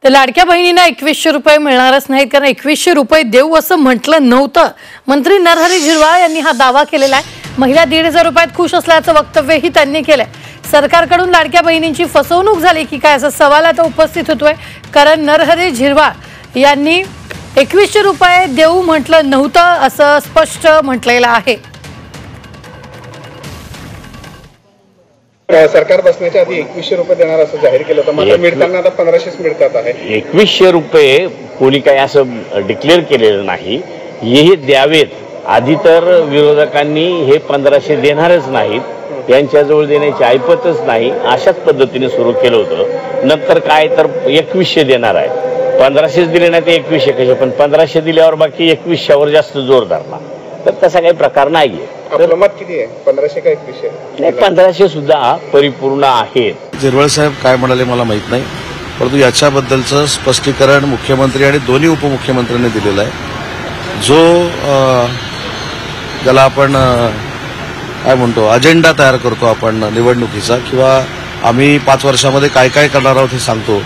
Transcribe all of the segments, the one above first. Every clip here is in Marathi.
तर लाडक्या बहिणींना 2100 रुपये मिळणारच नाहीत, कारण 2100 रुपये देऊ असं म्हटलं नव्हतं. मंत्री नरहरी झिरवाळ यांनी हा दावा केलेला आहे. महिला 1500 रुपयात खुश असल्याचं वक्तव्यही त्यांनी केलंय. सरकारकडून लाडक्या बहिणींची फसवणूक झाली की काय असा सवाल आता उपस्थित होतोय, कारण नरहरी झिरवाळ यांनी 2100 रुपये देऊ म्हटलं नव्हतं असं स्पष्ट म्हटलेलं आहे. सरकार बसण्याच्या आधी 2100 रुपये देणार असं जाहीर केलं होतं. मला मिळताना आता 1500 मिळतात आहे. 2100 रुपये कोणी काही असं डिक्लेअर केलेलं नाही. हेही द्यावेत. आधी तर विरोधकांनी हे 1500 देणारच नाहीत, यांच्याजवळ देण्याची ऐपतच नाही, अशाच पद्धतीने सुरू केलं होतं. नंतर काय तर 2100 देणार आहे. 1500 दिले नाही ते 2100 कसे, पण 1500 दिल्यावर बाकी 2100वर जास्त जोर धरला, तर तसा काही प्रकार नाहीये. आपलं मत किती आहे, 1500 का 2100? नाही, 1500 सुद्धा परिपूर्ण आहेत. झिरवाळ साहेब काय म्हणाले मला माहित नाही, परंतु याच्याबद्दलचं स्पष्टीकरण मुख्यमंत्री आणि दोन्ही उपमुख्यमंत्र्यांनी दिलेलं आहे. जो ज्याला आपण काय म्हणतो अजेंडा तयार करतो आपण निवडणुकीचा, किंवा आम्ही 5 वर्षामध्ये काय काय करणार आहोत हे सांगतो,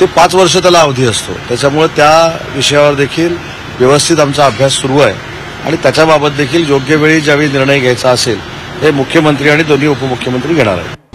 ते 5 वर्ष त्याला अवधी असतो. त्याच्यामुळे त्या विषयावर देखील व्यवस्थित आमचा अभ्यास सुरू आहे आणि त्याच्याबाबत देखील योग्य वेळी ज्यावेळी निर्णय घ्यायचा असेल हे मुख्यमंत्री आणि दोन्ही उपमुख्यमंत्री घेणार आहेत.